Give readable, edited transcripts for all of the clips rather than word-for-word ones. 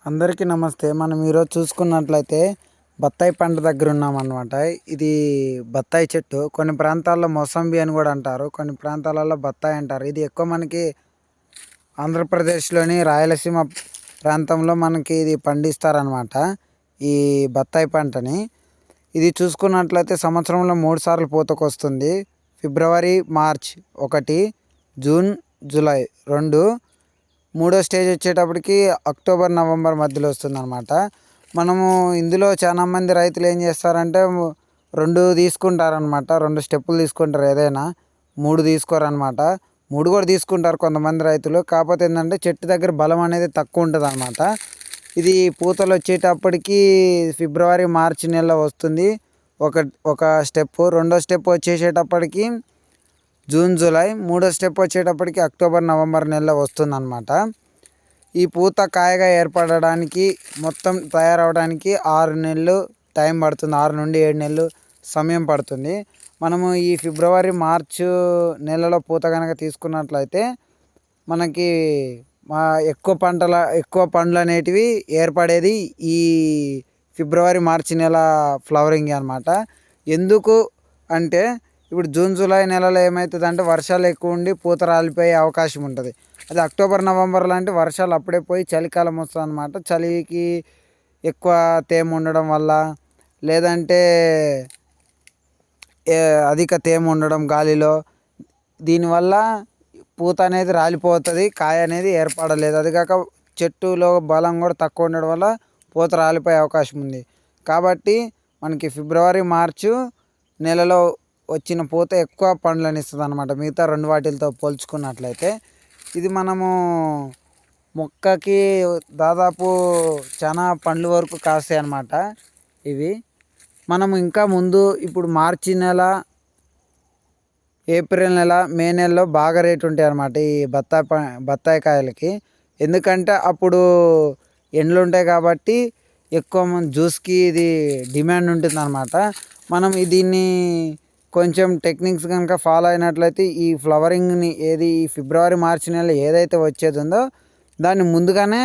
అందరికీ నమస్తే. మనం ఈరోజు చూసుకున్నట్లయితే బత్తాయి పంట దగ్గర ఉన్నామన్నమాట. ఇది బత్తాయి చెట్టు. కొన్ని ప్రాంతాల్లో మొసంబి అని కూడా అంటారు, కొన్ని ప్రాంతాలలో బత్తాయి అంటారు. ఇది ఎక్కువ మనకి ఆంధ్రప్రదేశ్లోని రాయలసీమ ప్రాంతంలో మనకి ఇది పండిస్తారనమాట, ఈ బత్తాయి పంటని. ఇది చూసుకున్నట్లయితే సంవత్సరంలో 3 సార్లు పూతకొస్తుంది. ఫిబ్రవరి, మార్చ్ 1, జూన్, జూలై 2, మూడో స్టేజ్ వచ్చేటప్పటికి అక్టోబర్, నవంబర్ మధ్యలో వస్తుందన్నమాట. మనము ఇందులో చాలామంది రైతులు ఏం చేస్తారంటే 2 తీసుకుంటారనమాట. 2 స్టెప్పులు తీసుకుంటారు ఏదైనా, 3 తీసుకోరనమాట. 3 కూడా తీసుకుంటారు కొంతమంది రైతులు. కాకపోతే ఏంటంటే చెట్టు దగ్గర బలం అనేది తక్కువ ఉంటుంది అనమాట. ఇది పూతలు వచ్చేటప్పటికి ఫిబ్రవరి, మార్చి నెలలో వస్తుంది ఒక స్టెప్పు. రెండో స్టెప్ వచ్చేసేటప్పటికి జూన్, జూలై. మూడో స్టెప్ వచ్చేటప్పటికి అక్టోబర్, నవంబర్ నెలలో వస్తుందన్నమాట. ఈ పూత కాయగా ఏర్పడడానికి మొత్తం తయారవడానికి 6 నెలలు టైం పడుతుంది. 6 నుండి 7 నెలలు సమయం పడుతుంది. మనము ఈ ఫిబ్రవరి, మార్చు నెలలో పూత కనుక తీసుకున్నట్లయితే మనకి ఎక్కువ పండ్లు అనేటివి ఏర్పడేది ఈ ఫిబ్రవరి, మార్చి నెల ఫ్లవరింగ్ అనమాట. ఎందుకు అంటే ఇప్పుడు జూన్, జూలై నెలలో ఏమవుతుంది అంటే వర్షాలు ఎక్కువ ఉండి పూత రాలిపోయే అవకాశం ఉంటుంది. అది అక్టోబర్, నవంబర్ లాంటి వర్షాలు అప్పుడే పోయి చలికాలం వస్తుంది అనమాట. చలికి ఎక్కువ తేమ ఉండడం వల్ల, లేదంటే అధిక తేమ ఉండడం గాలిలో, దీనివల్ల పూత అనేది రాలిపోతుంది, కాయ అనేది ఏర్పడలేదు. అది కాక చెట్టులో బలం కూడా తక్కువ ఉండడం వల్ల పూత రాలిపోయే అవకాశం ఉంది. కాబట్టి మనకి ఫిబ్రవరి, మార్చు నెలలో వచ్చిన పూత ఎక్కువ పండ్లను ఇస్తుంది అనమాట, మిగతా 2 వాటిలతో పోల్చుకున్నట్లయితే. ఇది మనము మొక్కకి దాదాపు చాలా పండ్ల వరకు కాస్తాయి అన్నమాట ఇవి. మనం ఇంకా ముందు ఇప్పుడు మార్చి నెల, ఏప్రిల్ నెల, మే నెలలో బాగా రేటు ఉంటాయి అన్నమాట ఈ బత్తాయి కాయలకి. ఎందుకంటే అప్పుడు ఎండలు ఉంటాయి కాబట్టి ఎక్కువ మంది జ్యూస్కి ఇది డిమాండ్ ఉంటుంది అన్నమాట. మనం దీన్ని కొంచెం టెక్నిక్స్ కనుక ఫాలో అయినట్లయితే ఈ ఫ్లవరింగ్ని ఈ ఫిబ్రవరి, మార్చి నెల ఏదైతే వచ్చేది ఉందో దాన్ని ముందుగానే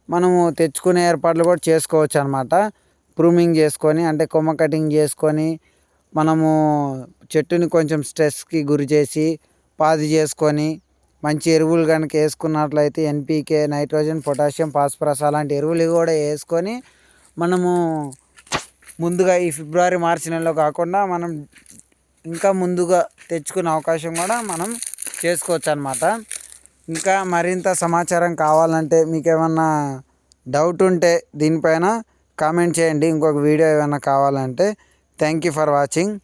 మనము తెచ్చుకునే ఏర్పాట్లు కూడా చేసుకోవచ్చు అనమాట. ప్రూమింగ్ చేసుకొని, అంటే కొమ్మ కటింగ్ చేసుకొని, మనము చెట్టుని కొంచెం స్ట్రెస్కి గురి చేసి పాది చేసుకొని మంచి ఎరువులు కనుక వేసుకున్నట్లయితే ఎన్పికే, నైట్రోజన్, పొటాషియం, ఫాస్ఫరస్ అలాంటి ఎరువులు కూడా వేసుకొని మనము ముందుగా ఈ ఫిబ్రవరి, మార్చి నెలలో కాకుండా మనం ఇంకా ముందుగా తెచ్చుకునే అవకాశం కూడా మనం చేసుకోవచ్చు అన్నమాట. ఇంకా మరింత సమాచారం కావాలంటే, మీకు ఏమన్నా డౌట్ ఉంటే దీనిపైన కామెంట్ చేయండి. ఇంకొక వీడియో ఏమైనా కావాలంటే. Thank you for watching.